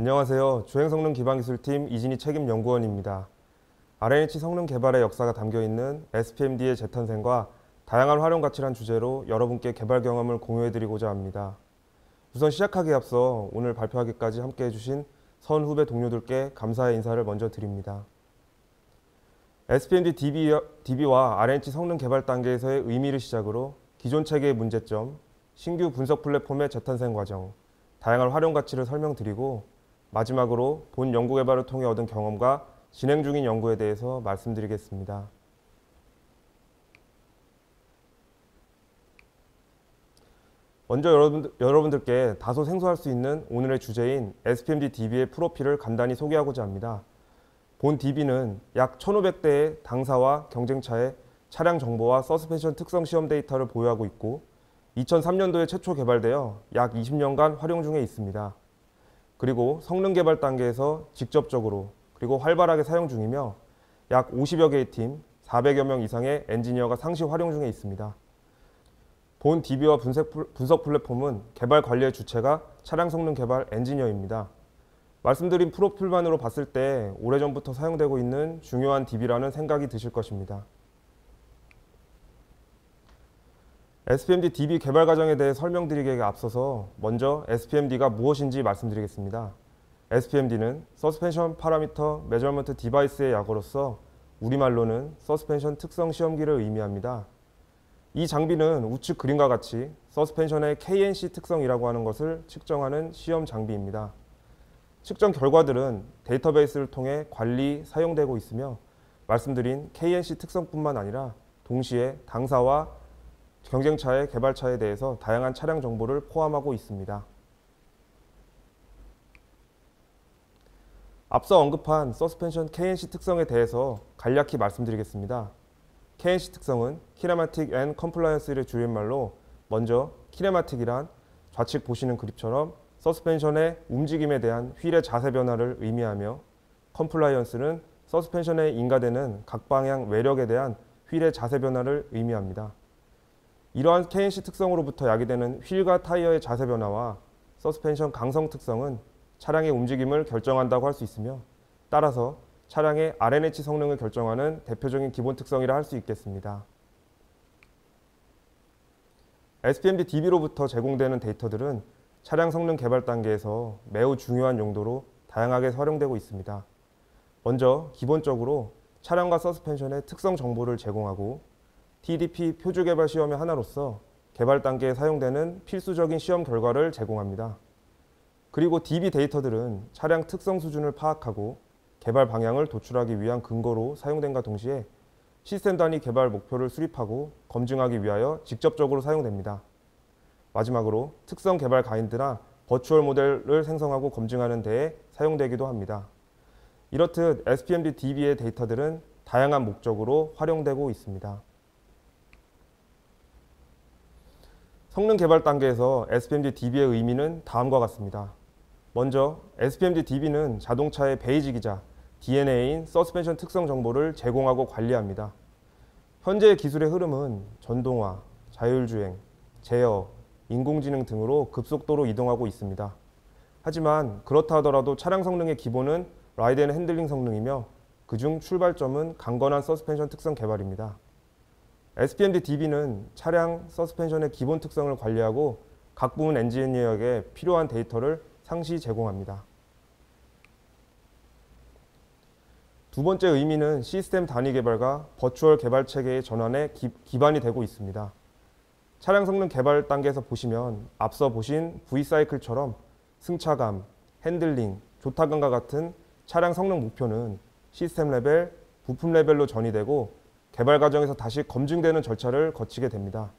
안녕하세요. 주행성능기반기술팀 이진희 책임연구원입니다. RNH 성능 개발의 역사가 담겨있는 SPMD의 재탄생과 다양한 활용 가치란 주제로 여러분께 개발 경험을 공유해드리고자 합니다. 우선 시작하기에 앞서 오늘 발표하기까지 함께 해주신 선 후배 동료들께 감사의 인사를 먼저 드립니다. SPMD DB와 RNH 성능 개발 단계에서의 의미를 시작으로 기존 체계의 문제점, 신규 분석 플랫폼의 재탄생 과정, 다양한 활용 가치를 설명드리고 마지막으로 본 연구 개발을 통해 얻은 경험과 진행 중인 연구에 대해서 말씀드리겠습니다. 먼저 여러분들께 다소 생소할 수 있는 오늘의 주제인 SPMD DB의 프로필을 간단히 소개하고자 합니다. 본 DB는 약 1,500대의 당사와 경쟁차의 차량 정보와 서스펜션 특성 시험 데이터를 보유하고 있고 2003년도에 최초 개발되어 약 20년간 활용 중에 있습니다. 그리고 성능 개발 단계에서 직접적으로 그리고 활발하게 사용 중이며 약 50여 개의 팀, 400여 명 이상의 엔지니어가 상시 활용 중에 있습니다. 본 DB와 분석 플랫폼은 개발 관리의 주체가 차량 성능 개발 엔지니어입니다. 말씀드린 프로필만으로 봤을 때 오래전부터 사용되고 있는 중요한 DB라는 생각이 드실 것입니다. SPMD DB 개발 과정에 대해 설명드리기에 앞서서 먼저 SPMD가 무엇인지 말씀드리겠습니다. SPMD는 서스펜션 파라미터 메저먼트 디바이스의 약어로서 우리말로는 서스펜션 특성 시험기를 의미합니다. 이 장비는 우측 그림과 같이 서스펜션의 KNC 특성이라고 하는 것을 측정하는 시험 장비입니다. 측정 결과들은 데이터베이스를 통해 관리, 사용되고 있으며 말씀드린 KNC 특성뿐만 아니라 동시에 당사와 경쟁차의 개발차에 대해서 다양한 차량 정보를 포함하고 있습니다. 앞서 언급한 서스펜션 KNC 특성에 대해서 간략히 말씀드리겠습니다. KNC 특성은 Kinematic and Compliance의 줄임말로 먼저 Kinematic이란 좌측 보시는 그립처럼 서스펜션의 움직임에 대한 휠의 자세 변화를 의미하며 Compliance는 서스펜션에 인가되는 각방향 외력에 대한 휠의 자세 변화를 의미합니다. 이러한 KNC 특성으로부터 야기되는 휠과 타이어의 자세 변화와 서스펜션 강성 특성은 차량의 움직임을 결정한다고 할 수 있으며 따라서 차량의 RNH 성능을 결정하는 대표적인 기본 특성이라 할 수 있겠습니다. SPMD DB로부터 제공되는 데이터들은 차량 성능 개발 단계에서 매우 중요한 용도로 다양하게 활용되고 있습니다. 먼저 기본적으로 차량과 서스펜션의 특성 정보를 제공하고 TDP 표주 개발 시험의 하나로서 개발 단계에 사용되는 필수적인 시험 결과를 제공합니다. 그리고 DB 데이터들은 차량 특성 수준을 파악하고 개발 방향을 도출하기 위한 근거로 사용됨과 동시에 시스템 단위 개발 목표를 수립하고 검증하기 위하여 직접적으로 사용됩니다. 마지막으로 특성 개발 가이드나 버추얼 모델을 생성하고 검증하는 데에 사용되기도 합니다. 이렇듯 SPMD DB의 데이터들은 다양한 목적으로 활용되고 있습니다. 성능 개발 단계에서 SPMD DB의 의미는 다음과 같습니다. 먼저 SPMD DB는 자동차의 베이직이자 DNA인 서스펜션 특성 정보를 제공하고 관리합니다. 현재의 기술의 흐름은 전동화, 자율주행, 제어, 인공지능 등으로 급속도로 이동하고 있습니다. 하지만 그렇다 하더라도 차량 성능의 기본은 라이드 앤 핸들링 성능이며 그중 출발점은 강건한 서스펜션 특성 개발입니다. SPMD DB는 차량 서스펜션의 기본 특성을 관리하고 각 부문 엔지니어에게 필요한 데이터를 상시 제공합니다. 두 번째 의미는 시스템 단위 개발과 버추얼 개발 체계의 전환에 기반이 되고 있습니다. 차량 성능 개발 단계에서 보시면 앞서 보신 V사이클처럼 승차감, 핸들링, 조타감과 같은 차량 성능 목표는 시스템 레벨, 부품 레벨로 전이되고 개발 과정에서 다시 검증되는 절차를 거치게 됩니다.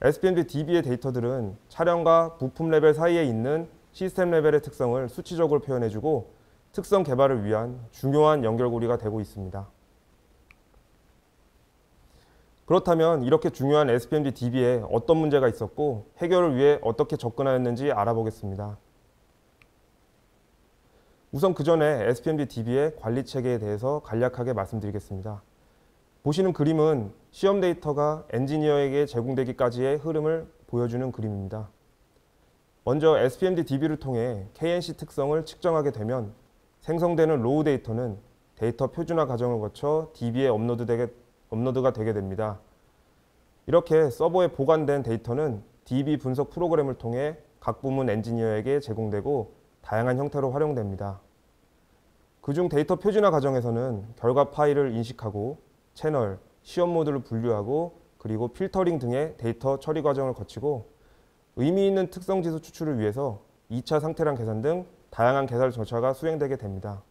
SPMD DB의 데이터들은 차량과 부품 레벨 사이에 있는 시스템 레벨의 특성을 수치적으로 표현해주고 특성 개발을 위한 중요한 연결고리가 되고 있습니다. 그렇다면 이렇게 중요한 SPMD DB에 어떤 문제가 있었고 해결을 위해 어떻게 접근하였는지 알아보겠습니다. 우선 그 전에 SPMD DB의 관리 체계에 대해서 간략하게 말씀드리겠습니다. 보시는 그림은 시험 데이터가 엔지니어에게 제공되기까지의 흐름을 보여주는 그림입니다. 먼저 SPMD DB를 통해 KNC 특성을 측정하게 되면 생성되는 로우 데이터는 데이터 표준화 과정을 거쳐 DB에 업로드가 되게 됩니다. 이렇게 서버에 보관된 데이터는 DB 분석 프로그램을 통해 각 부문 엔지니어에게 제공되고 다양한 형태로 활용됩니다. 그중 데이터 표준화 과정에서는 결과 파일을 인식하고 채널, 시험 모드를 분류하고 그리고 필터링 등의 데이터 처리 과정을 거치고 의미 있는 특성 지수 추출을 위해서 2차 상태량 계산 등 다양한 계산 절차가 수행되게 됩니다.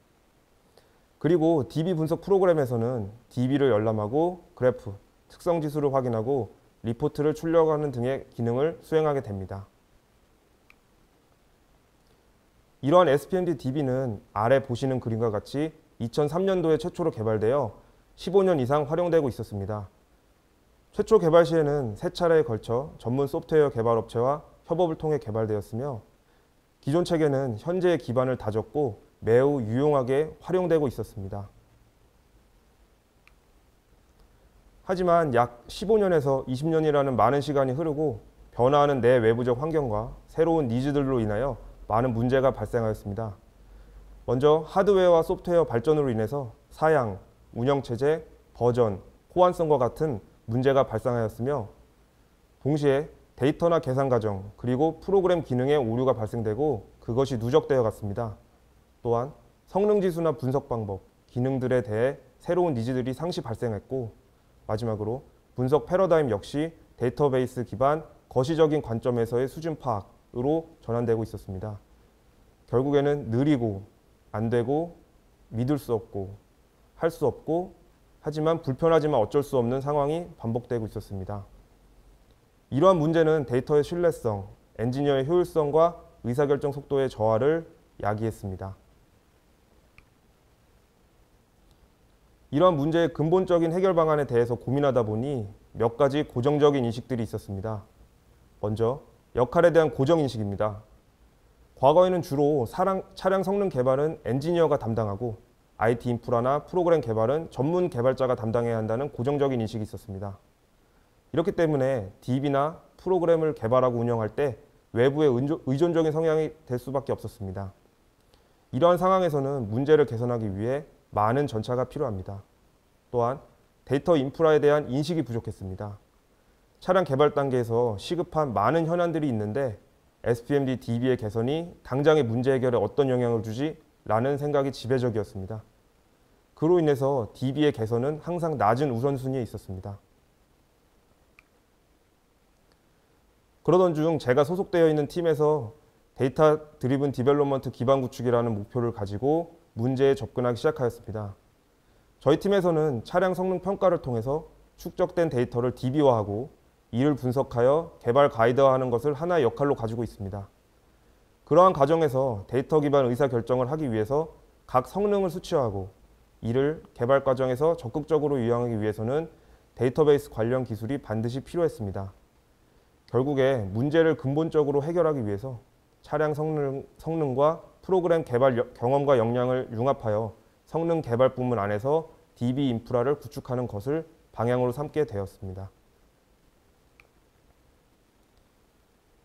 그리고 DB 분석 프로그램에서는 DB를 열람하고 그래프, 특성 지수를 확인하고 리포트를 출력하는 등의 기능을 수행하게 됩니다. 이러한 SPMD DB는 아래 보시는 그림과 같이 2003년도에 최초로 개발되어 15년 이상 활용되고 있었습니다. 최초 개발 시에는 3차례에 걸쳐 전문 소프트웨어 개발 업체와 협업을 통해 개발되었으며 기존 체계는 현재의 기반을 다졌고 매우 유용하게 활용되고 있었습니다. 하지만 약 15년에서 20년이라는 많은 시간이 흐르고 변화하는 내외부적 환경과 새로운 니즈들로 인하여 많은 문제가 발생하였습니다. 먼저 하드웨어와 소프트웨어 발전으로 인해서 사양, 운영체제, 버전, 호환성과 같은 문제가 발생하였으며 동시에 데이터나 계산 과정 그리고 프로그램 기능에 오류가 발생되고 그것이 누적되어 갔습니다. 또한 성능 지수나 분석 방법, 기능들에 대해 새로운 니즈들이 상시 발생했고 마지막으로 분석 패러다임 역시 데이터베이스 기반 거시적인 관점에서의 수준 파악으로 전환되고 있었습니다. 결국에는 느리고 안 되고 믿을 수 없고 할 수 없고 하지만 불편하지만 어쩔 수 없는 상황이 반복되고 있었습니다. 이러한 문제는 데이터의 신뢰성, 엔지니어의 효율성과 의사결정 속도의 저하를 야기했습니다. 이러한 문제의 근본적인 해결 방안에 대해서 고민하다 보니 몇 가지 고정적인 인식들이 있었습니다. 먼저 역할에 대한 고정인식입니다. 과거에는 주로 차량 성능 개발은 엔지니어가 담당하고 IT 인프라나 프로그램 개발은 전문 개발자가 담당해야 한다는 고정적인 인식이 있었습니다. 이렇기 때문에 DB나 프로그램을 개발하고 운영할 때 외부의 의존적인 성향이 될 수밖에 없었습니다. 이러한 상황에서는 문제를 개선하기 위해 많은 전차가 필요합니다. 또한 데이터 인프라에 대한 인식이 부족했습니다. 차량 개발 단계에서 시급한 많은 현안들이 있는데 SPMD DB의 개선이 당장의 문제 해결에 어떤 영향을 주지? 라는 생각이 지배적이었습니다. 그로 인해서 DB의 개선은 항상 낮은 우선순위에 있었습니다. 그러던 중 제가 소속되어 있는 팀에서 데이터 드리븐 디벨롭먼트 기반 구축이라는 목표를 가지고 문제에 접근하기 시작하였습니다. 저희 팀에서는 차량 성능 평가를 통해서 축적된 데이터를 DB화하고 이를 분석하여 개발 가이드화하는 것을 하나의 역할로 가지고 있습니다. 그러한 과정에서 데이터 기반 의사결정을 하기 위해서 각 성능을 수치화하고 이를 개발 과정에서 적극적으로 이용하기 위해서는 데이터베이스 관련 기술이 반드시 필요했습니다. 결국에 문제를 근본적으로 해결하기 위해서 차량 성능과 프로그램 개발 경험과 역량을 융합하여 성능 개발 부문 안에서 DB 인프라를 구축하는 것을 방향으로 삼게 되었습니다.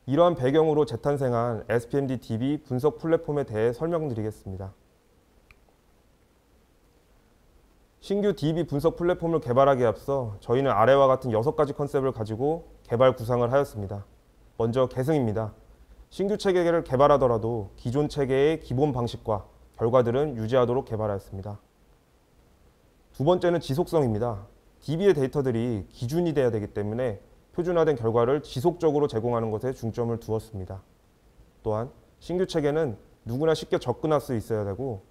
이러한 배경으로 재탄생한 SPMD DB 분석 플랫폼에 대해 설명드리겠습니다. 신규 DB 분석 플랫폼을 개발하기에 앞서 저희는 아래와 같은 6가지 컨셉을 가지고 개발 구상을 하였습니다. 먼저 계승입니다. 신규 체계를 개발하더라도 기존 체계의 기본 방식과 결과들은 유지하도록 개발하였습니다. 두 번째는 지속성입니다. DB의 데이터들이 기준이 되어야 되기 때문에 표준화된 결과를 지속적으로 제공하는 것에 중점을 두었습니다. 또한 신규 체계는 누구나 쉽게 접근할 수 있어야 되고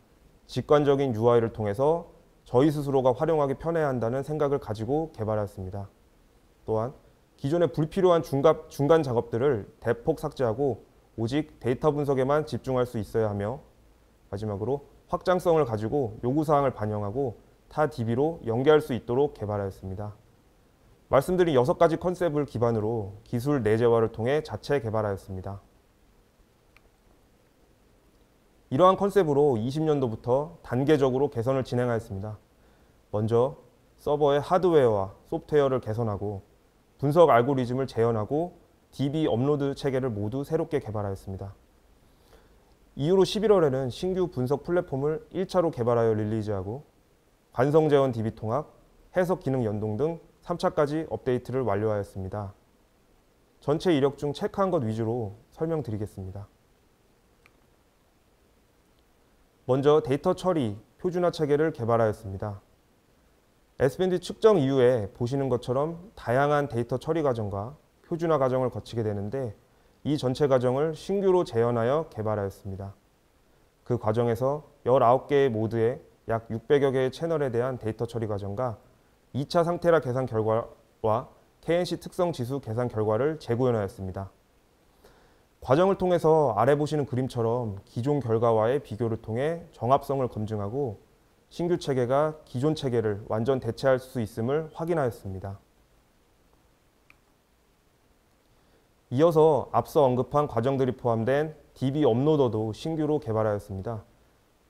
직관적인 UI를 통해서 저희 스스로가 활용하기 편해야 한다는 생각을 가지고 개발하였습니다. 또한 기존의 불필요한 중간 작업들을 대폭 삭제하고 오직 데이터 분석에만 집중할 수 있어야 하며 마지막으로 확장성을 가지고 요구사항을 반영하고 타 DB로 연계할 수 있도록 개발하였습니다. 말씀드린 6가지 컨셉을 기반으로 기술 내재화를 통해 자체 개발하였습니다. 이러한 컨셉으로 20년도부터 단계적으로 개선을 진행하였습니다. 먼저 서버의 하드웨어와 소프트웨어를 개선하고 분석 알고리즘을 재현하고 DB 업로드 체계를 모두 새롭게 개발하였습니다. 이후로 11월에는 신규 분석 플랫폼을 1차로 개발하여 릴리즈하고 관성 재원 DB 통합, 해석 기능 연동 등 3차까지 업데이트를 완료하였습니다. 전체 이력 중 체크한 것 위주로 설명드리겠습니다. 먼저 데이터 처리, 표준화 체계를 개발하였습니다. SBND 측정 이후에 보시는 것처럼 다양한 데이터 처리 과정과 표준화 과정을 거치게 되는데 이 전체 과정을 신규로 재현하여 개발하였습니다. 그 과정에서 19개의 모드에 약 600여 개의 채널에 대한 데이터 처리 과정과 2차 상태라 계산 결과와 KNC 특성 지수 계산 결과를 재구현하였습니다. 과정을 통해서 아래 보시는 그림처럼 기존 결과와의 비교를 통해 정합성을 검증하고 신규 체계가 기존 체계를 완전 대체할 수 있음을 확인하였습니다. 이어서 앞서 언급한 과정들이 포함된 DB 업로더도 신규로 개발하였습니다.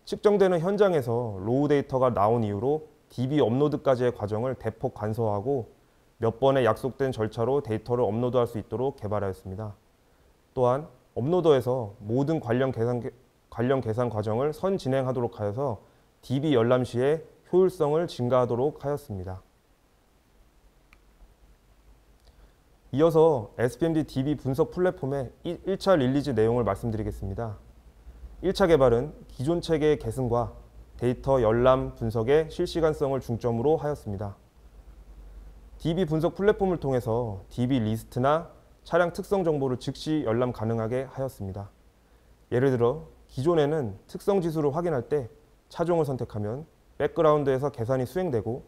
측정되는 현장에서 로우 데이터가 나온 이후로 DB 업로드까지의 과정을 대폭 간소화하고 몇 번의 약속된 절차로 데이터를 업로드할 수 있도록 개발하였습니다. 또한 업로더에서 모든 관련 계산 과정을 선진행하도록 하여서 DB 열람 시에 효율성을 증가하도록 하였습니다. 이어서 SBMD DB 분석 플랫폼의 1차 릴리즈 내용을 말씀드리겠습니다. 1차 개발은 기존 체계의 계승과 데이터 열람 분석의 실시간성을 중점으로 하였습니다. DB 분석 플랫폼을 통해서 DB 리스트나 차량 특성 정보를 즉시 열람 가능하게 하였습니다. 예를 들어 기존에는 특성 지수를 확인할 때 차종을 선택하면 백그라운드에서 계산이 수행되고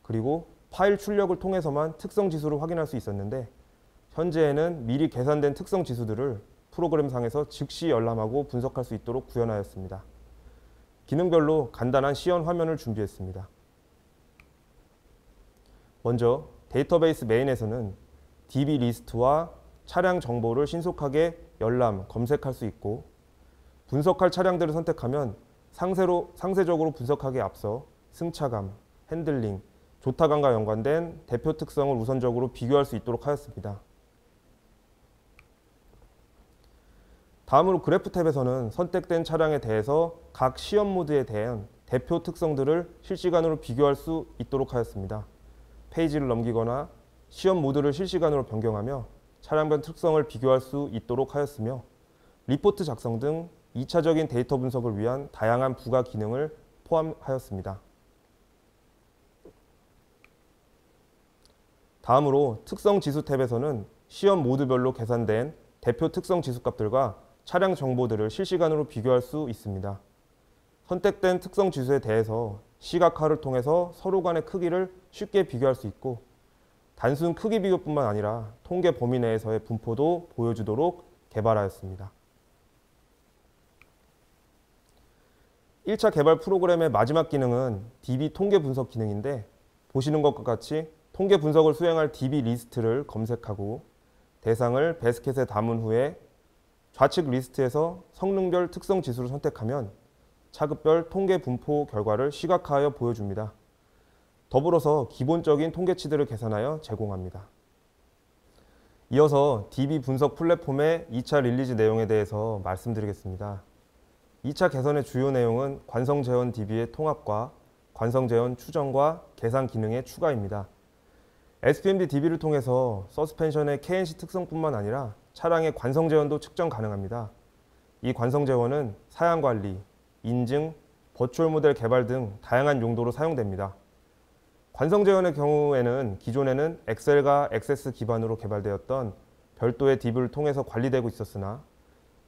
그리고 파일 출력을 통해서만 특성 지수를 확인할 수 있었는데 현재에는 미리 계산된 특성 지수들을 프로그램상에서 즉시 열람하고 분석할 수 있도록 구현하였습니다. 기능별로 간단한 시연 화면을 준비했습니다. 먼저 데이터베이스 메인에서는 DB 리스트와 차량 정보를 신속하게 열람, 검색할 수 있고 분석할 차량들을 선택하면 상세적으로 분석하기에 앞서 승차감, 핸들링, 조타감과 연관된 대표 특성을 우선적으로 비교할 수 있도록 하였습니다. 다음으로 그래프 탭에서는 선택된 차량에 대해서 각 시험 모드에 대한 대표 특성들을 실시간으로 비교할 수 있도록 하였습니다. 페이지를 넘기거나 시험 모드를 실시간으로 변경하며 차량별 특성을 비교할 수 있도록 하였으며 리포트 작성 등 2차적인 데이터 분석을 위한 다양한 부가 기능을 포함하였습니다. 다음으로 특성 지수 탭에서는 시험 모드별로 계산된 대표 특성 지수값들과 차량 정보들을 실시간으로 비교할 수 있습니다. 선택된 특성 지수에 대해서 시각화를 통해서 서로 간의 크기를 쉽게 비교할 수 있고 단순 크기 비교뿐만 아니라 통계 범위 내에서의 분포도 보여주도록 개발하였습니다. 1차 개발 프로그램의 마지막 기능은 DB 통계 분석 기능인데 보시는 것과 같이 통계 분석을 수행할 DB 리스트를 검색하고 대상을 배스켓에 담은 후에 좌측 리스트에서 성능별 특성 지수를 선택하면 차급별 통계 분포 결과를 시각화하여 보여줍니다. 더불어서 기본적인 통계치들을 계산하여 제공합니다. 이어서 DB 분석 플랫폼의 2차 릴리즈 내용에 대해서 말씀드리겠습니다. 2차 개선의 주요 내용은 관성 재원 DB의 통합과 관성 재원 추정과 계산 기능의 추가입니다. SBMD DB를 통해서 서스펜션의 KNC 특성뿐만 아니라 차량의 관성 재원도 측정 가능합니다. 이 관성 재원은 사양 관리, 인증, 버추얼 모델 개발 등 다양한 용도로 사용됩니다. 관성 재원의 경우에는 기존에는 엑셀과 액세스 기반으로 개발되었던 별도의 DB를 통해서 관리되고 있었으나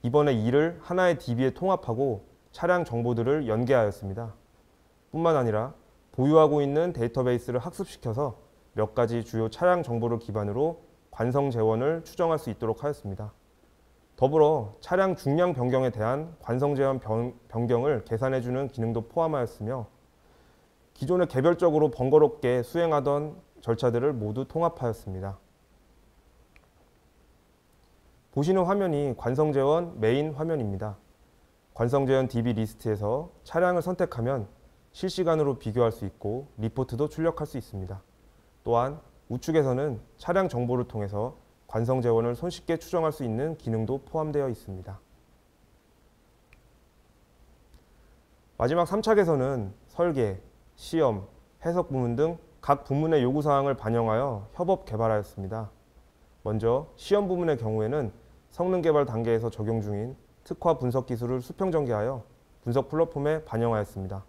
이번에 이를 하나의 DB에 통합하고 차량 정보들을 연계하였습니다. 뿐만 아니라 보유하고 있는 데이터베이스를 학습시켜서 몇 가지 주요 차량 정보를 기반으로 관성 재원을 추정할 수 있도록 하였습니다. 더불어 차량 중량 변경에 대한 관성 재원 변경을 계산해주는 기능도 포함하였으며 기존에 개별적으로 번거롭게 수행하던 절차들을 모두 통합하였습니다. 보시는 화면이 관성 재원 메인 화면입니다. 관성 재원 DB 리스트에서 차량을 선택하면 실시간으로 비교할 수 있고 리포트도 출력할 수 있습니다. 또한 우측에서는 차량 정보를 통해서 관성 재원을 손쉽게 추정할 수 있는 기능도 포함되어 있습니다. 마지막 3차 개선은 설계, 시험, 해석 부문 등 각 부문의 요구사항을 반영하여 협업 개발하였습니다. 먼저 시험 부문의 경우에는 성능 개발 단계에서 적용 중인 특화 분석 기술을 수평 전개하여 분석 플랫폼에 반영하였습니다.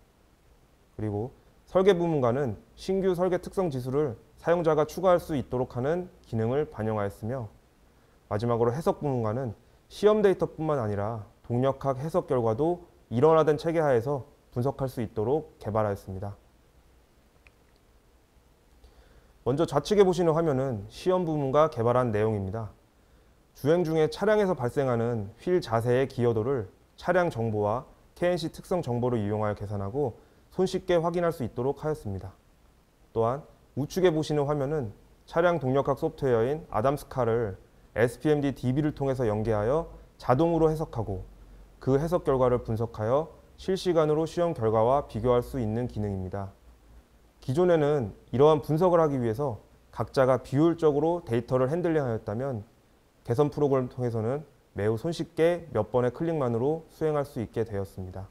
그리고 설계 부문과는 신규 설계 특성 지수를 사용자가 추가할 수 있도록 하는 기능을 반영하였으며, 마지막으로 해석 부문과는 시험 데이터뿐만 아니라 동력학 해석 결과도 일원화된 체계 하에서 분석할 수 있도록 개발하였습니다. 먼저 좌측에 보시는 화면은 시험 부문과 개발한 내용입니다. 주행 중에 차량에서 발생하는 휠 자세의 기여도를 차량 정보와 KNC 특성 정보를 이용하여 계산하고 손쉽게 확인할 수 있도록 하였습니다. 또한 우측에 보시는 화면은 차량 동력학 소프트웨어인 아담스카를 SPMD DB를 통해서 연계하여 자동으로 해석하고 그 해석 결과를 분석하여 실시간으로 시험 결과와 비교할 수 있는 기능입니다. 기존에는 이러한 분석을 하기 위해서 각자가 비효율적으로 데이터를 핸들링하였다면 개선 프로그램을 통해서는 매우 손쉽게 몇 번의 클릭만으로 수행할 수 있게 되었습니다.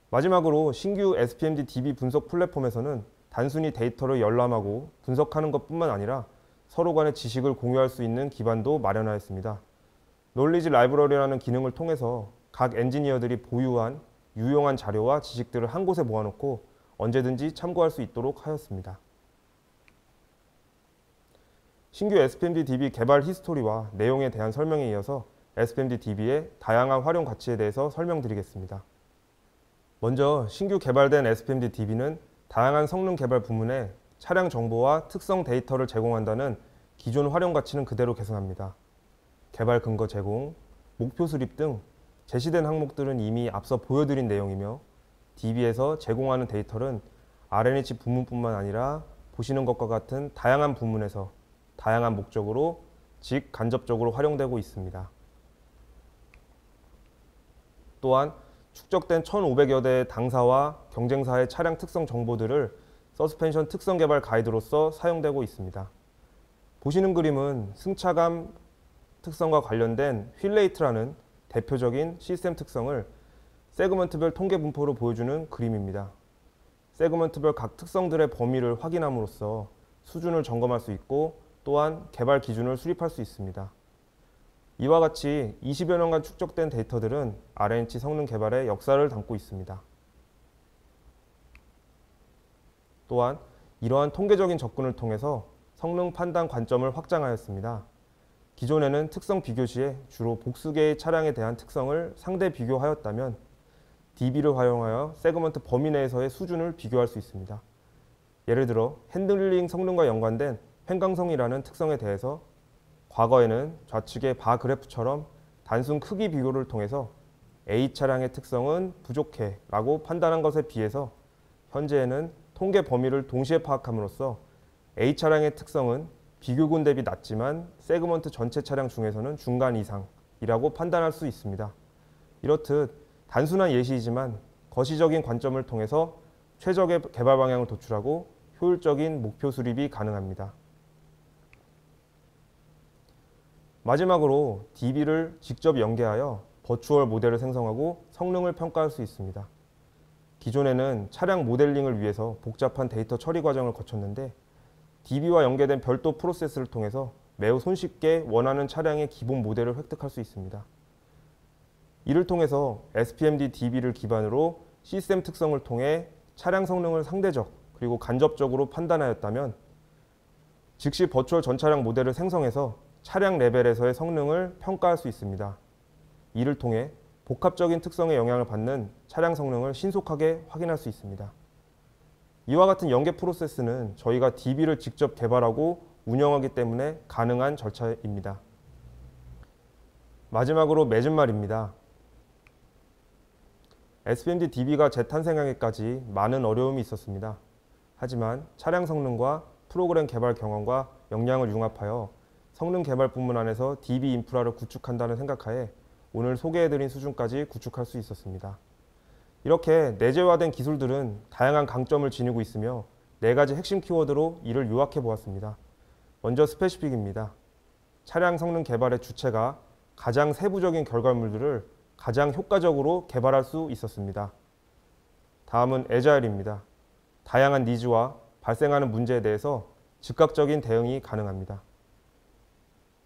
마지막으로 신규 SPMD DB 분석 플랫폼에서는 단순히 데이터를 열람하고 분석하는 것뿐만 아니라 서로 간의 지식을 공유할 수 있는 기반도 마련하였습니다. 놀리지 라이브러리라는 기능을 통해서 각 엔지니어들이 보유한 유용한 자료와 지식들을 한 곳에 모아놓고 언제든지 참고할 수 있도록 하였습니다. 신규 SPMD DB 개발 히스토리와 내용에 대한 설명에 이어서 SPMD DB의 다양한 활용 가치에 대해서 설명드리겠습니다. 먼저 신규 개발된 SPMD DB는 다양한 성능 개발 부문에 차량 정보와 특성 데이터를 제공한다는 기존 활용 가치는 그대로 개선합니다. 개발 근거 제공, 목표 수립 등 제시된 항목들은 이미 앞서 보여드린 내용이며, DB에서 제공하는 데이터는 R&H 부문뿐만 아니라 보시는 것과 같은 다양한 부문에서 다양한 목적으로 간접적으로 활용되고 있습니다. 또한 축적된 1,500여 대의 당사와 경쟁사의 차량 특성 정보들을 서스펜션 특성 개발 가이드로서 사용되고 있습니다. 보시는 그림은 승차감 특성과 관련된 휠레이트라는 대표적인 시스템 특성을 세그먼트별 통계 분포로 보여주는 그림입니다. 세그먼트별 각 특성들의 범위를 확인함으로써 수준을 점검할 수 있고 또한 개발 기준을 수립할 수 있습니다. 이와 같이 20여 년간 축적된 데이터들은 R&H 성능 개발의 역사를 담고 있습니다. 또한 이러한 통계적인 접근을 통해서 성능 판단 관점을 확장하였습니다. 기존에는 특성 비교 시에 주로 복수계의 차량에 대한 특성을 상대 비교하였다면 DB를 활용하여 세그먼트 범위 내에서의 수준을 비교할 수 있습니다. 예를 들어 핸들링 성능과 연관된 횡강성이라는 특성에 대해서 과거에는 좌측의 바 그래프처럼 단순 크기 비교를 통해서 A 차량의 특성은 부족해 라고 판단한 것에 비해서 현재에는 통계 범위를 동시에 파악함으로써 A 차량의 특성은 비교군 대비 낮지만 세그먼트 전체 차량 중에서는 중간 이상이라고 판단할 수 있습니다. 이렇듯 단순한 예시이지만 거시적인 관점을 통해서 최적의 개발 방향을 도출하고 효율적인 목표 수립이 가능합니다. 마지막으로 DB를 직접 연계하여 버추얼 모델을 생성하고 성능을 평가할 수 있습니다. 기존에는 차량 모델링을 위해서 복잡한 데이터 처리 과정을 거쳤는데 DB와 연계된 별도 프로세스를 통해서 매우 손쉽게 원하는 차량의 기본 모델을 획득할 수 있습니다. 이를 통해서 SPMD DB를 기반으로 시스템 특성을 통해 차량 성능을 상대적 그리고 간접적으로 판단하였다면 즉시 버추얼 전차량 모델을 생성해서 차량 레벨에서의 성능을 평가할 수 있습니다. 이를 통해 복합적인 특성에 영향을 받는 차량 성능을 신속하게 확인할 수 있습니다. 이와 같은 연계 프로세스는 저희가 DB를 직접 개발하고 운영하기 때문에 가능한 절차입니다. 마지막으로 맺은 말입니다. SPMD DB가 재탄생하기까지 많은 어려움이 있었습니다. 하지만 차량 성능과 프로그램 개발 경험과 역량을 융합하여 성능 개발 부문 안에서 DB 인프라를 구축한다는 생각하에 오늘 소개해드린 수준까지 구축할 수 있었습니다. 이렇게 내재화된 기술들은 다양한 강점을 지니고 있으며 4가지 핵심 키워드로 이를 요약해 보았습니다. 먼저 스페시픽입니다. 차량 성능 개발의 주체가 가장 세부적인 결과물들을 가장 효과적으로 개발할 수 있었습니다. 다음은 애자일입니다. 다양한 니즈와 발생하는 문제에 대해서 즉각적인 대응이 가능합니다.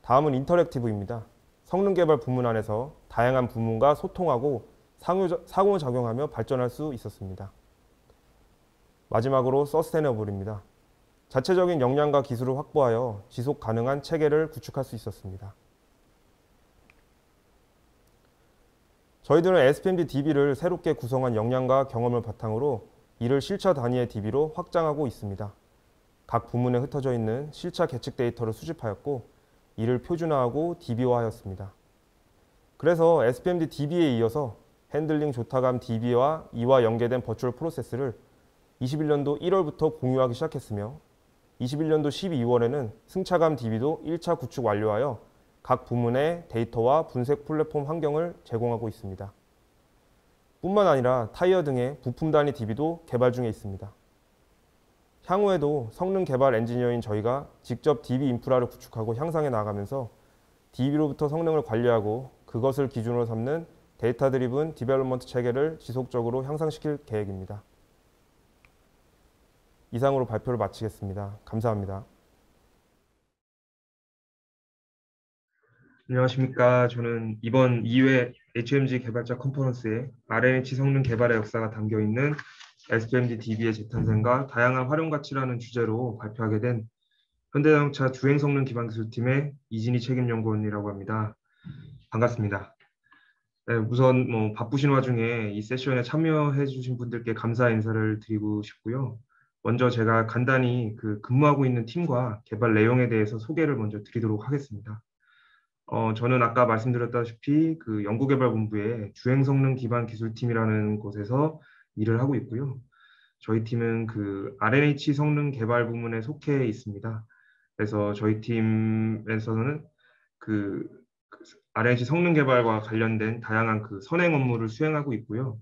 다음은 인터랙티브입니다. 성능 개발 부문 안에서 다양한 부문과 소통하고 상호작용하며 발전할 수 있었습니다. 마지막으로 서스테이너블입니다. 자체적인 역량과 기술을 확보하여 지속 가능한 체계를 구축할 수 있었습니다. 저희들은 SPMD DB를 새롭게 구성한 역량과 경험을 바탕으로 이를 실차 단위의 DB로 확장하고 있습니다. 각 부문에 흩어져 있는 실차 계측 데이터를 수집하였고 이를 표준화하고 DB화하였습니다. 그래서 SPMD DB에 이어서 핸들링 조타감 DB와 이와 연계된 버추얼 프로세스를 21년도 1월부터 공유하기 시작했으며 21년도 12월에는 승차감 DB도 1차 구축 완료하여 각 부문의 데이터와 분석 플랫폼 환경을 제공하고 있습니다. 뿐만 아니라 타이어 등의 부품 단위 DB도 개발 중에 있습니다. 향후에도 성능 개발 엔지니어인 저희가 직접 DB 인프라를 구축하고 향상해 나가면서 DB로부터 성능을 관리하고 그것을 기준으로 삼는 데이터 드리븐 디벨롭먼트 체계를 지속적으로 향상시킬 계획입니다. 이상으로 발표를 마치겠습니다. 감사합니다. 안녕하십니까. 저는 이번 2회 HMG 개발자 컨퍼런스에 RNH 성능 개발의 역사가 담겨있는 SPMD DB의 재탄생과 다양한 활용 가치라는 주제로 발표하게 된 현대자동차 주행 성능 기반 기술팀의 이진희 책임연구원이라고 합니다. 반갑습니다. 네, 우선 바쁘신 와중에 이 세션에 참여해 주신 분들께 감사 인사를 드리고 싶고요. 먼저 제가 간단히 근무하고 있는 팀과 개발 내용에 대해서 소개를 먼저 드리도록 하겠습니다. 저는 아까 말씀드렸다시피 연구개발본부의 주행성능 기반 기술팀이라는 곳에서 일을 하고 있고요. 저희 팀은 RNH 성능 개발 부문에 속해 있습니다. 그래서 저희 팀에서는 RNH 성능 개발과 관련된 다양한 선행 업무를 수행하고 있고요.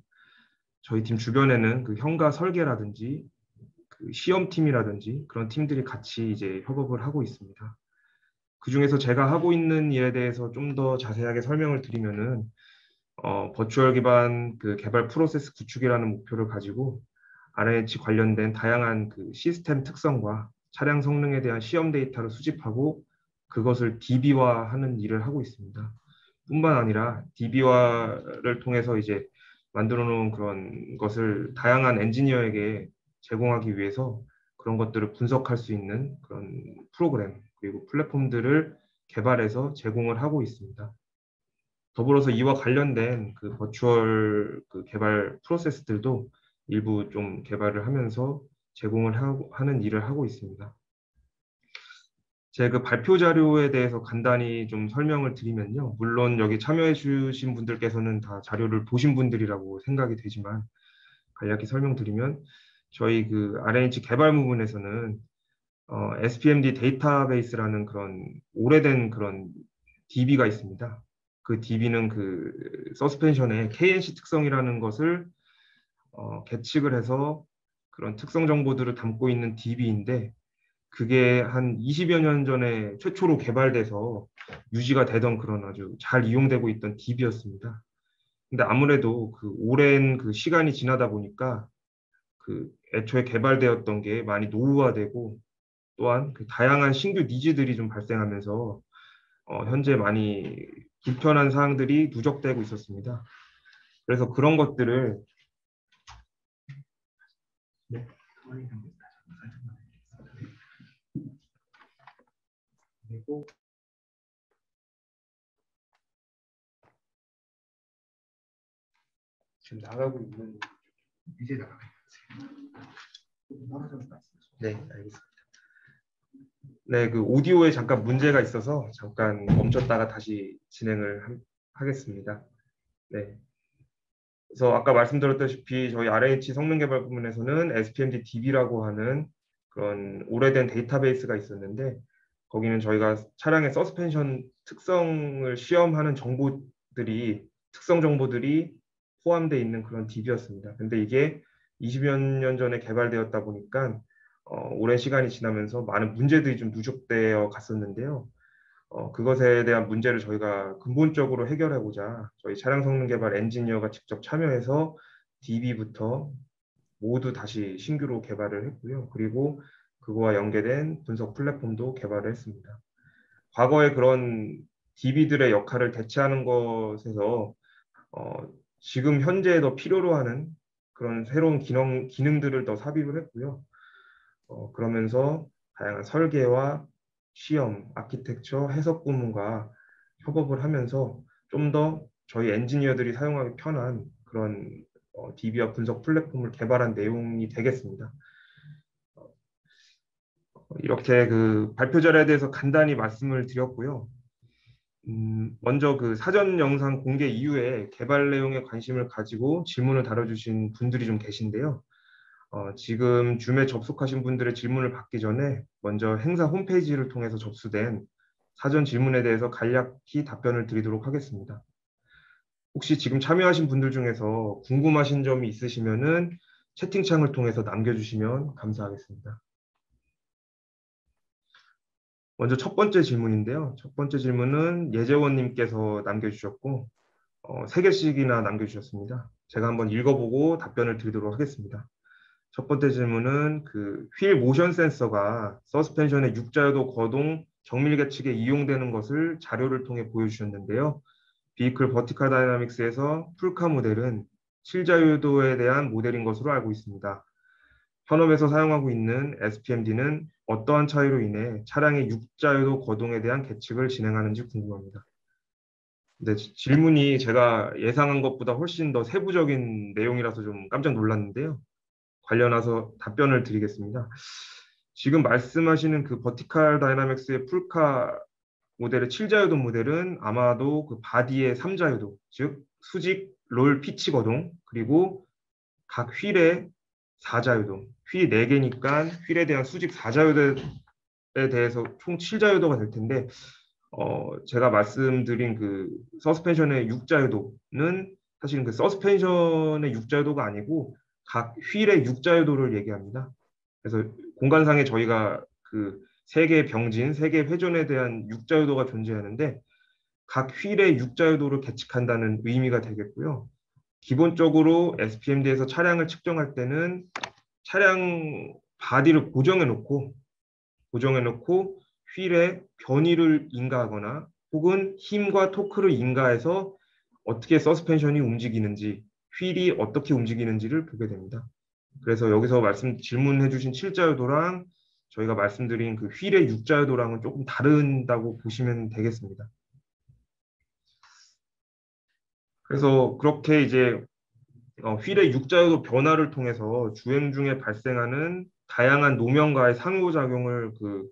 저희 팀 주변에는 현가 설계라든지 시험팀이라든지 그런 팀들이 같이 이제 협업을 하고 있습니다. 그중에서 제가 하고 있는 일에 대해서 좀 더 자세하게 설명을 드리면은 버추얼 기반 개발 프로세스 구축이라는 목표를 가지고 RNH 관련된 다양한 시스템 특성과 차량 성능에 대한 시험 데이터를 수집하고 그것을 DB화하는 일을 하고 있습니다. 뿐만 아니라 DB화를 통해서 이제 만들어 놓은 그런 것을 다양한 엔지니어에게 제공하기 위해서 그런 것들을 분석할 수 있는 그런 프로그램 그리고 플랫폼들을 개발해서 제공을 하고 있습니다. 더불어서 이와 관련된 버추얼 개발 프로세스들도 일부 좀 개발을 하면서 제공을 하는 일을 하고 있습니다. 제 발표 자료에 대해서 간단히 좀 설명을 드리면요. 물론 여기 참여해 주신 분들께서는 다 자료를 보신 분들이라고 생각이 되지만 간략히 설명드리면 저희 RNH 개발 부분에서는 SPMD 데이터베이스라는 그런 오래된 그런 DB가 있습니다. 그 DB는 서스펜션의 KNC 특성이라는 것을 계측을 해서 그런 특성 정보들을 담고 있는 DB인데 그게 한 20여 년 전에 최초로 개발돼서 유지가 되던 그런 아주 잘 이용되고 있던 DB였습니다. 근데 아무래도 오랜 시간이 지나다 보니까 애초에 개발되었던 게 많이 노후화되고 또한 다양한 신규 니즈들이 좀 발생하면서 현재 많이 불편한 사항들이 누적되고 있었습니다. 그래서 그런 것들을 그리고 지금 나가고 있는 이제 나가요. 네, 알겠습니다. 네, 오디오에 잠깐 문제가 있어서 잠깐 멈췄다가 다시 진행을 하겠습니다. 네. 그래서 아까 말씀드렸다시피 저희 RNH 성능 개발 부문에서는 SPMD DB라고 하는 그런 오래된 데이터베이스가 있었는데 거기는 저희가 차량의 서스펜션 특성을 시험하는 특성 정보들이 포함되어 있는 그런 DB였습니다. 근데 이게 20여 년 전에 개발되었다 보니까 오랜 시간이 지나면서 많은 문제들이 좀 누적되어 갔었는데요. 그것에 대한 문제를 저희가 근본적으로 해결하고자 저희 차량 성능 개발 엔지니어가 직접 참여해서 DB부터 모두 다시 신규로 개발을 했고요. 그리고 그거와 연계된 분석 플랫폼도 개발을 했습니다. 과거에 그런 DB들의 역할을 대체하는 것에서 어, 지금 현재에 더 필요로 하는 그런 새로운 기능들을 더 삽입을 했고요. 그러면서 다양한 설계와 시험, 아키텍처, 해석 부문과 협업을 하면서 좀 더 저희 엔지니어들이 사용하기 편한 그런 DB와 분석 플랫폼을 개발한 내용이 되겠습니다. 이렇게 그 발표 자료에 대해서 간단히 말씀을 드렸고요. 먼저 그 사전 영상 공개 이후에 개발 내용에 관심을 가지고 질문을 달아주신 분들이 좀 계신데요. 지금 줌에 접속하신 분들의 질문을 받기 전에 먼저 행사 홈페이지를 통해서 접수된 사전 질문에 대해서 간략히 답변을 드리도록 하겠습니다. 혹시 지금 참여하신 분들 중에서 궁금하신 점이 있으시면은 채팅창을 통해서 남겨주시면 감사하겠습니다. 먼저 첫 번째 질문인데요. 첫 번째 질문은 예재원님께서 남겨주셨고, 3개씩이나 남겨주셨습니다. 제가 한번 읽어보고 답변을 드리도록 하겠습니다. 첫 번째 질문은 그 휠 모션 센서가 서스펜션의 육자유도 거동 정밀 계측에 이용되는 것을 자료를 통해 보여주셨는데요. 비이클 버티컬 다이나믹스에서 풀카 모델은 7자유도에 대한 모델인 것으로 알고 있습니다. 현업에서 사용하고 있는 SPMD는 어떠한 차이로 인해 차량의 육자유도 거동에 대한 계측을 진행하는지 궁금합니다. 근데 질문이 제가 예상한 것보다 훨씬 더 세부적인 내용이라서 좀 깜짝 놀랐는데요. 관련해서 답변을 드리겠습니다. 지금 말씀하시는 그 버티컬 다이나믹스의 풀카 모델의 7자유도 모델은 아마도 그 바디의 3자유도, 즉 수직, 롤, 피치 거동, 그리고 각 휠의 4자유도, 휠이 4개니까 휠에 대한 수직 4자유도에 대해서 총 7자유도가 될 텐데 제가 말씀드린 그 서스펜션의 6자유도는 사실은 그 서스펜션의 6자유도가 아니고 각 휠의 6자유도를 얘기합니다. 그래서 공간상에 저희가 그 세 개의 병진, 세 개의 회전에 대한 6자유도가 존재하는데 각 휠의 6자유도를 계측한다는 의미가 되겠고요. 기본적으로 SPMD에서 차량을 측정할 때는 차량 바디를 고정해 놓고 휠에 변이를 인가하거나 혹은 힘과 토크를 인가해서 어떻게 서스펜션이 움직이는지, 휠이 어떻게 움직이는지를 보게 됩니다. 그래서 여기서 질문해 주신 7자유도랑 저희가 말씀드린 그 휠의 6자유도랑은 조금 다른다고 보시면 되겠습니다. 그래서 그렇게 이제 휠의 육자유도 변화를 통해서 주행 중에 발생하는 다양한 노면과의 상호작용을 그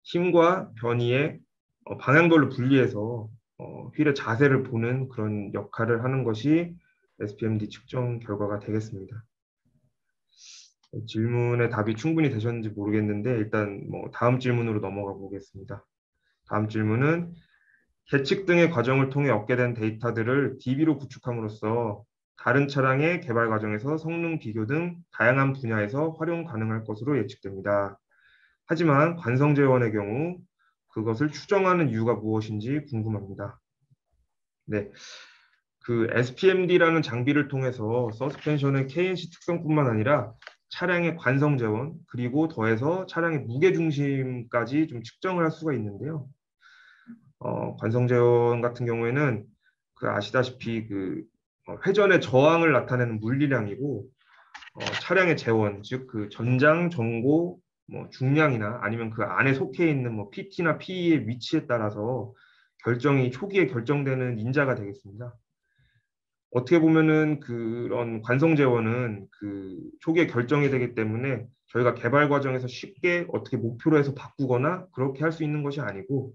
힘과 변이의 방향돌로 분리해서 휠의 자세를 보는 그런 역할을 하는 것이 SPMD 측정 결과가 되겠습니다. 질문의 답이 충분히 되셨는지 모르겠는데 일단 뭐 다음 질문으로 넘어가 보겠습니다. 다음 질문은 계측 등의 과정을 통해 얻게 된 데이터들을 DB로 구축함으로써 다른 차량의 개발 과정에서 성능 비교 등 다양한 분야에서 활용 가능할 것으로 예측됩니다. 하지만 관성제원의 경우 그것을 추정하는 이유가 무엇인지 궁금합니다. 네, 그 SPMD라는 장비를 통해서 서스펜션의 KNC 특성뿐만 아니라 차량의 관성제원 그리고 더해서 차량의 무게중심까지 좀 측정을 할 수가 있는데요. 관성제원 같은 경우에는 그 아시다시피 그 회전의 저항을 나타내는 물리량이고 차량의 재원, 즉 그 전장, 전고, 뭐 중량이나 아니면 그 안에 속해 있는 뭐 PT나 PE의 위치에 따라서 결정이 초기에 결정되는 인자가 되겠습니다. 어떻게 보면은 그런 관성 재원은 그 초기에 결정이 되기 때문에 저희가 개발 과정에서 쉽게 어떻게 목표로 해서 바꾸거나 그렇게 할 수 있는 것이 아니고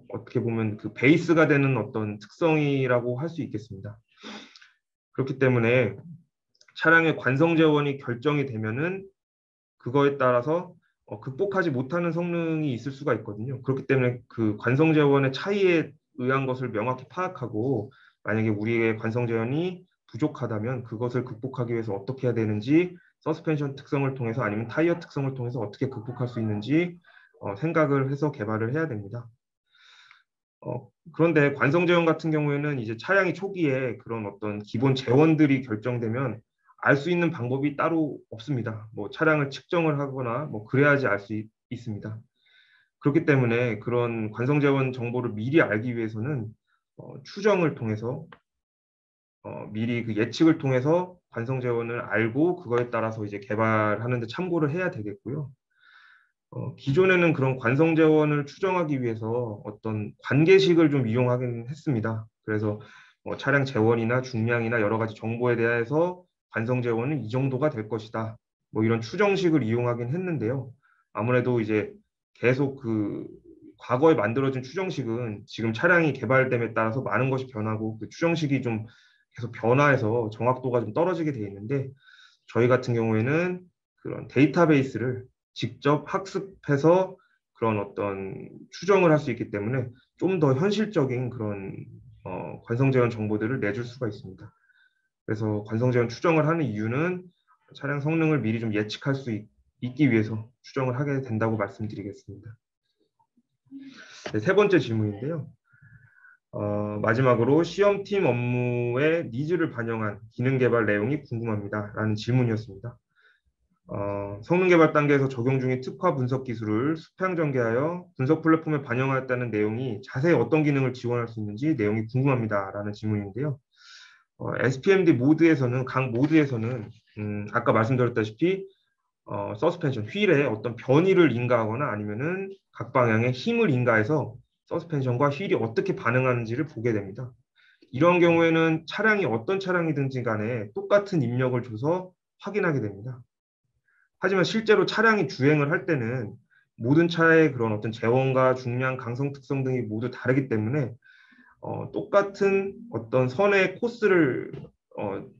어떻게 보면 그 베이스가 되는 어떤 특성이라고 할 수 있겠습니다. 그렇기 때문에 차량의 관성 재원이 결정이 되면은 그거에 따라서 극복하지 못하는 성능이 있을 수가 있거든요. 그렇기 때문에 그 관성 재원의 차이에 의한 것을 명확히 파악하고 만약에 우리의 관성 재원이 부족하다면 그것을 극복하기 위해서 어떻게 해야 되는지 서스펜션 특성을 통해서 아니면 타이어 특성을 통해서 어떻게 극복할 수 있는지 생각을 해서 개발을 해야 됩니다. 그런데 관성 제원 같은 경우에는 이제 차량이 초기에 그런 어떤 기본 재원들이 결정되면 알 수 있는 방법이 따로 없습니다. 뭐 차량을 측정을 하거나 뭐 그래야지 알 수 있습니다. 그렇기 때문에 그런 관성 재원 정보를 미리 알기 위해서는 추정을 통해서 미리 그 예측을 통해서 관성 재원을 알고 그거에 따라서 이제 개발하는 데 참고를 해야 되겠고요. 기존에는 그런 관성 재원을 추정하기 위해서 어떤 관계식을 좀 이용하긴 했습니다. 그래서 차량 재원이나 중량이나 여러 가지 정보에 대해서 관성 재원은 이 정도가 될 것이다. 뭐 이런 추정식을 이용하긴 했는데요. 아무래도 이제 계속 그 과거에 만들어진 추정식은 지금 차량이 개발됨에 따라서 많은 것이 변하고 그 추정식이 좀 계속 변화해서 정확도가 좀 떨어지게 돼 있는데 저희 같은 경우에는 그런 데이터베이스를 직접 학습해서 그런 어떤 추정을 할 수 있기 때문에 좀 더 현실적인 그런 관성재원 정보들을 내줄 수가 있습니다. 그래서 관성재원 추정을 하는 이유는 차량 성능을 미리 좀 예측할 수 있기 위해서 추정을 하게 된다고 말씀드리겠습니다. 네, 세 번째 질문인데요. 마지막으로 시험팀 업무의 니즈를 반영한 기능 개발 내용이 궁금합니다. 라는 질문이었습니다. 성능 개발 단계에서 적용 중인 특화 분석 기술을 수평 전개하여 분석 플랫폼에 반영하였다는 내용이 자세히 어떤 기능을 지원할 수 있는지 내용이 궁금합니다. 라는 질문인데요. SPMD 모드에서는 각 모드에서는 아까 말씀드렸다시피 서스펜션 휠에 어떤 변이를 인가하거나 아니면은 각 방향에 힘을 인가해서 서스펜션과 휠이 어떻게 반응하는지를 보게 됩니다. 이런 경우에는 차량이 어떤 차량이든지 간에 똑같은 입력을 줘서 확인하게 됩니다. 하지만 실제로 차량이 주행을 할 때는 모든 차의 그런 어떤 제원과 중량, 강성 특성 등이 모두 다르기 때문에 똑같은 어떤 선의 코스를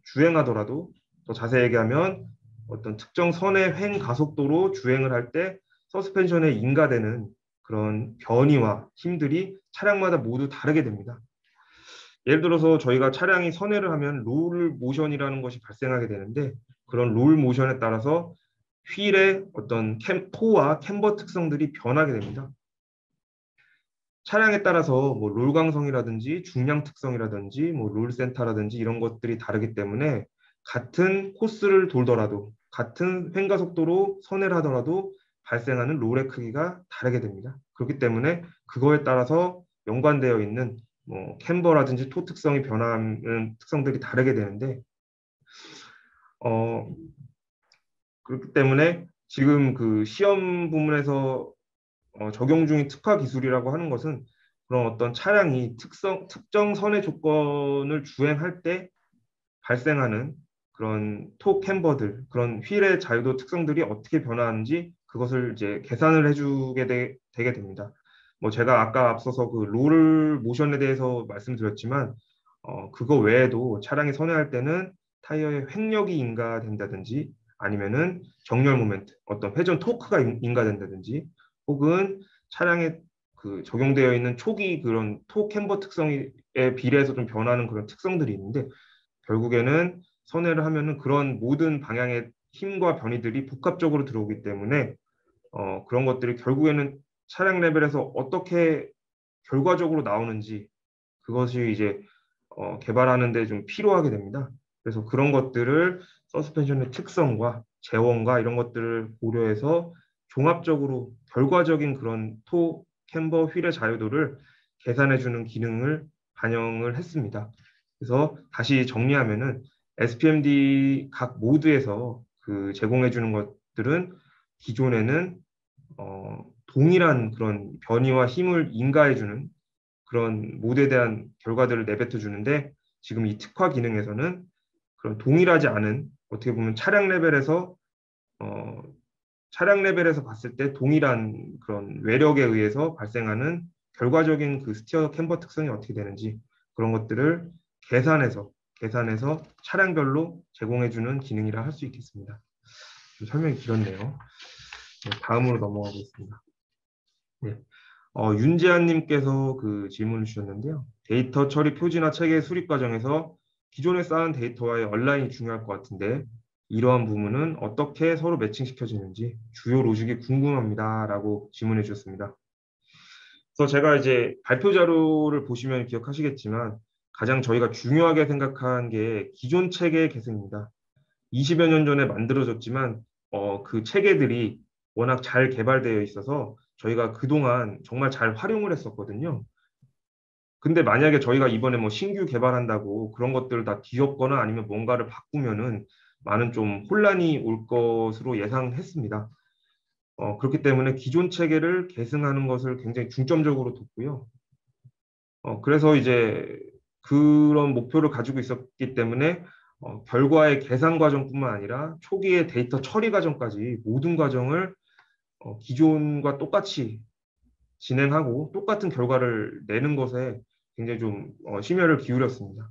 주행하더라도 더 자세히 얘기하면 어떤 특정 선의 횡 가속도로 주행을 할 때 서스펜션에 인가되는 그런 변이와 힘들이 차량마다 모두 다르게 됩니다. 예를 들어서 저희가 차량이 선회를 하면 롤 모션이라는 것이 발생하게 되는데 그런 롤 모션에 따라서 휠의 어떤 토와 캠버 특성들이 변하게 됩니다. 차량에 따라서 뭐 롤 강성이라든지 중량 특성이라든지 뭐 롤 센터라든지 이런 것들이 다르기 때문에 같은 코스를 돌더라도 같은 횡가 속도로 선회를 하더라도 발생하는 롤의 크기가 다르게 됩니다. 그렇기 때문에 그거에 따라서 연관되어 있는 뭐 캠버라든지 토 특성이 변하는 특성들이 다르게 되는데 그렇기 때문에 지금 그 시험 부문에서 적용 중인 특화 기술이라고 하는 것은 그런 어떤 차량이 특정 선의 조건을 주행할 때 발생하는 그런 토 캠버들, 그런 휠의 자유도 특성들이 어떻게 변화하는지 그것을 이제 계산을 해주게 되게 됩니다. 뭐 제가 아까 앞서서 그 롤 모션에 대해서 말씀드렸지만 그거 외에도 차량이 선회할 때는 타이어의 횡력이 인가된다든지 아니면은 정렬 모멘트, 어떤 회전 토크가 인가된다든지 혹은 차량에 그 적용되어 있는 초기 그런 토 캠버 특성에 비례해서 좀 변하는 그런 특성들이 있는데 결국에는 선회를 하면은 그런 모든 방향의 힘과 변이들이 복합적으로 들어오기 때문에 그런 것들이 결국에는 차량 레벨에서 어떻게 결과적으로 나오는지 그것이 이제 개발하는 데 좀 필요하게 됩니다. 그래서 그런 것들을 서스펜션의 특성과 재원과 이런 것들을 고려해서 종합적으로 결과적인 그런 토, 캠버, 휠의 자유도를 계산해주는 기능을 반영을 했습니다. 그래서 다시 정리하면은 SPMD 각 모드에서 그 제공해주는 것들은 기존에는 동일한 그런 변이와 힘을 인가해주는 그런 모드에 대한 결과들을 내뱉어 주는데 지금 이 특화 기능에서는 그런 동일하지 않은 어떻게 보면 어, 차량 레벨에서 봤을 때 동일한 그런 외력에 의해서 발생하는 결과적인 그 스티어 캠버 특성이 어떻게 되는지 그런 것들을 계산해서 차량별로 제공해주는 기능이라 할 수 있겠습니다. 좀 설명이 길었네요. 네, 다음으로 넘어가겠습니다. 네. 윤재한님께서 그 질문을 주셨는데요. 데이터 처리 표지나 체계 수립 과정에서 기존에 쌓은 데이터와의 얼라인이 중요할 것 같은데 이러한 부분은 어떻게 서로 매칭시켜지는지 주요 로직이 궁금합니다라고 질문해 주셨습니다. 그래서 제가 이제 발표 자료를 보시면 기억하시겠지만 가장 저희가 중요하게 생각한 게 기존 체계 계승입니다. 20여 년 전에 만들어졌지만 그 체계들이 워낙 잘 개발되어 있어서 저희가 그동안 정말 잘 활용을 했었거든요. 근데 만약에 저희가 이번에 뭐 신규 개발한다고 그런 것들을 다 뒤엎거나 아니면 뭔가를 바꾸면은 많은 좀 혼란이 올 것으로 예상했습니다. 그렇기 때문에 기존 체계를 계승하는 것을 굉장히 중점적으로 뒀고요. 그래서 이제 그런 목표를 가지고 있었기 때문에 결과의 계산 과정뿐만 아니라 초기의 데이터 처리 과정까지 모든 과정을 기존과 똑같이 진행하고 똑같은 결과를 내는 것에 굉장히 좀 심혈을 기울였습니다.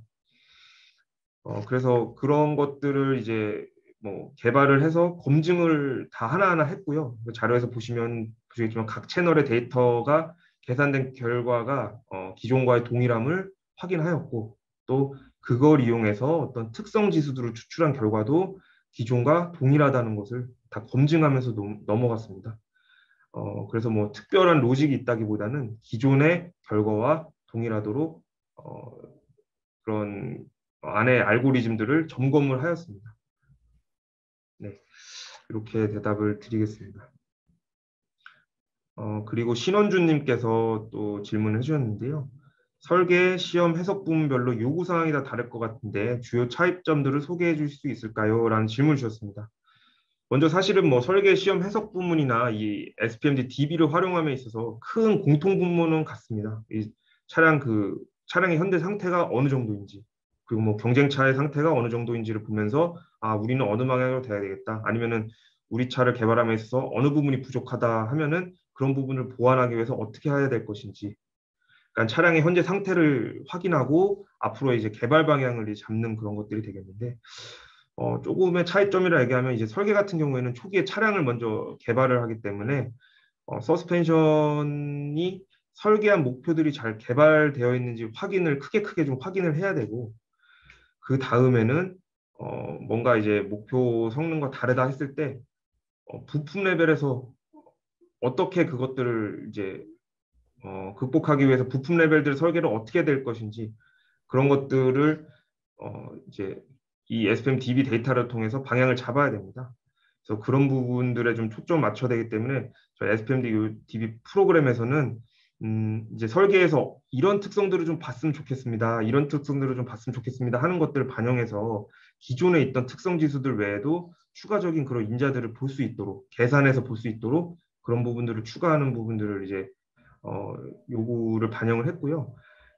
그래서 그런 것들을 이제 뭐 개발을 해서 검증을 다 하나하나 했고요. 그 자료에서 보시겠지만 각 채널의 데이터가 계산된 결과가 기존과의 동일함을 확인하였고 또 그걸 이용해서 어떤 특성 지수들을 추출한 결과도 기존과 동일하다는 것을 다 검증하면서 넘어갔습니다. 그래서 뭐 특별한 로직이 있다기보다는 기존의 결과와 동일하도록 그런 안에 알고리즘들을 점검을 하였습니다. 네, 이렇게 대답을 드리겠습니다. 그리고 신원주님께서 또 질문을 해주셨는데요. 설계, 시험, 해석 부문별로 요구사항이 다 다를 것 같은데 주요 차이점들을 소개해 주실 수 있을까요? 라는 질문을 주셨습니다. 먼저 사실은 뭐 설계, 시험, 해석 부문이나 이 SPMD DB를 활용함에 있어서 큰 공통 분모는 같습니다. 이 차량의 현재 상태가 어느 정도인지, 그리고 뭐 경쟁차의 상태가 어느 정도인지를 보면서 아, 우리는 어느 방향으로 돼야 되겠다. 아니면은 우리 차를 개발함에 있어서 어느 부분이 부족하다 하면은 그런 부분을 보완하기 위해서 어떻게 해야 될 것인지. 그러니까 차량의 현재 상태를 확인하고 앞으로 이제 개발 방향을 이제 잡는 그런 것들이 되겠는데 조금의 차이점이라 얘기하면 이제 설계 같은 경우에는 초기에 차량을 먼저 개발을 하기 때문에 서스펜션이 설계한 목표들이 잘 개발되어 있는지 크게 좀 확인을 해야 되고 그 다음에는 뭔가 이제 목표 성능과 다르다 했을 때 부품 레벨에서 어떻게 그것들을 이제 극복하기 위해서 부품 레벨들 설계를 어떻게 될 것인지 그런 것들을 이제 이 SPM DB 데이터를 통해서 방향을 잡아야 됩니다. 그래서 그런 부분들에 좀 초점 맞춰야 되기 때문에 저희 SPM DB 프로그램에서는 이제 설계에서 이런 특성들을 좀 봤으면 좋겠습니다. 이런 특성들을 좀 봤으면 좋겠습니다. 하는 것들을 반영해서 기존에 있던 특성 지수들 외에도 추가적인 그런 인자들을 볼 수 있도록 계산해서 볼 수 있도록 그런 부분들을 추가하는 부분들을 이제 요구를 반영을 했고요.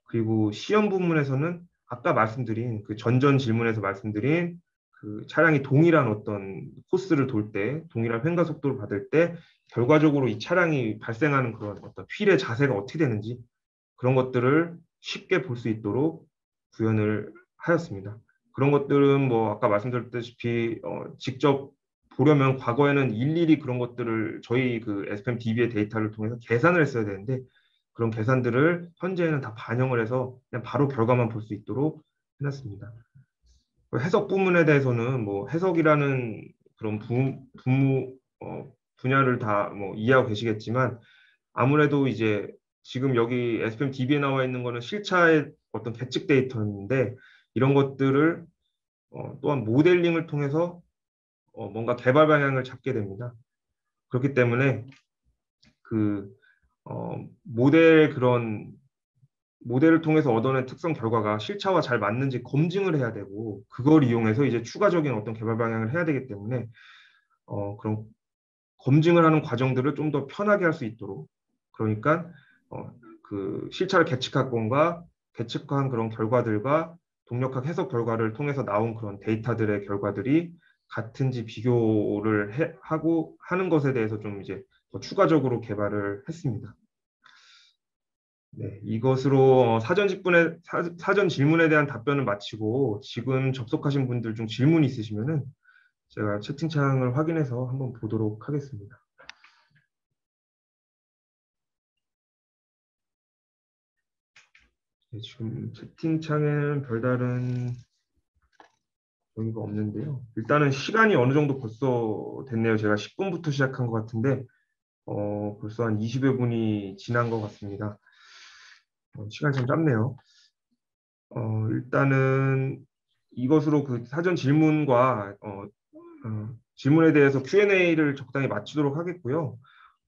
그리고 시험 부문에서는 아까 말씀드린 그 전전 질문에서 말씀드린 그 차량이 동일한 어떤 코스를 돌 때, 동일한 횡가 속도를 받을 때 결과적으로 이 차량이 발생하는 그런 어떤 휠의 자세가 어떻게 되는지 그런 것들을 쉽게 볼 수 있도록 구현을 하였습니다. 그런 것들은 뭐 아까 말씀드렸다시피 직접 보려면 과거에는 일일이 그런 것들을 저희 그 SPM DB의 데이터를 통해서 계산을 했어야 되는데 그런 계산들을 현재는 다 반영을 해서 그냥 바로 결과만 볼 수 있도록 해놨습니다. 해석 부문에 대해서는 뭐 해석이라는 그런 분야를 다 뭐 이해하고 계시겠지만 아무래도 이제 지금 여기 SPM DB에 나와 있는 거는 실차의 어떤 계측 데이터인데 이런 것들을 또한 모델링을 통해서 뭔가 개발 방향을 잡게 됩니다. 그렇기 때문에 그 모델을 통해서 얻어낸 특성 결과가 실차와 잘 맞는지 검증을 해야 되고 그걸 이용해서 이제 추가적인 어떤 개발 방향을 해야 되기 때문에 그런 검증을 하는 과정들을 좀 더 편하게 할 수 있도록 그러니까 그 실차를 계측학권과 계측한 그런 결과들과 동력학 해석 결과를 통해서 나온 그런 데이터들의 결과들이 같은지 비교를 하고 하는 것에 대해서 좀 이제 더 추가적으로 개발을 했습니다. 네, 이것으로 사전 질문에 대한 답변을 마치고 지금 접속하신 분들 중 질문이 있으시면은 제가 채팅창을 확인해서 한번 보도록 하겠습니다. 네, 지금 채팅창에는 별다른 여기가 없는데요. 일단은 시간이 어느 정도 벌써 됐네요. 제가 10분부터 시작한 것 같은데 벌써 한 20여 분이 지난 것 같습니다. 시간이 좀 짧네요. 일단은 이것으로 그 사전 질문과 질문에 대해서 Q&A를 적당히 마치도록 하겠고요.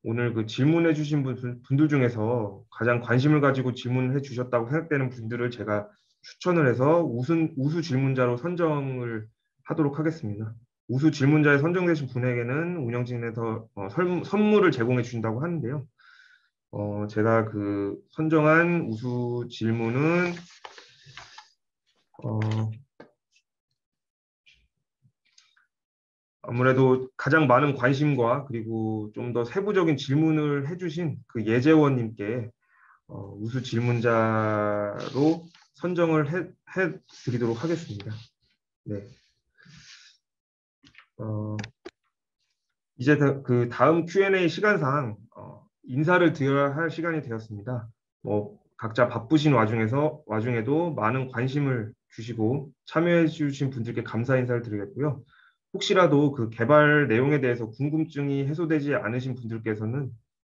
오늘 그 질문해 주신 분들 중에서 가장 관심을 가지고 질문해 주셨다고 생각되는 분들을 제가 추천을 해서 우수 질문자로 선정을 하도록 하겠습니다. 우수 질문자에 선정되신 분에게는 운영진에서 선물을 제공해 주신다고 하는데요. 제가 그 선정한 우수 질문은 어, 아무래도 가장 많은 관심과 그리고 좀 더 세부적인 질문을 해주신 그 예재원님께 우수 질문자로 선정을 해 드리도록 하겠습니다. 네. 이제 그 다음 Q&A 시간상 인사를 드려야 할 시간이 되었습니다. 각자 바쁘신 와중에도 많은 관심을 주시고 참여해 주신 분들께 감사 인사를 드리겠고요. 혹시라도 그 개발 내용에 대해서 궁금증이 해소되지 않으신 분들께서는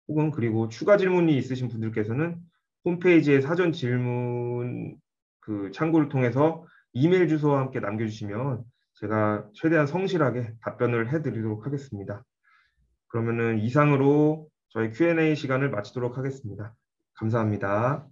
혹은 그리고 추가 질문이 있으신 분들께서는 홈페이지에 사전 질문 그 창구를 통해서 이메일 주소와 함께 남겨주시면 제가 최대한 성실하게 답변을 해드리도록 하겠습니다. 그러면은 이상으로 저희 Q&A 시간을 마치도록 하겠습니다. 감사합니다.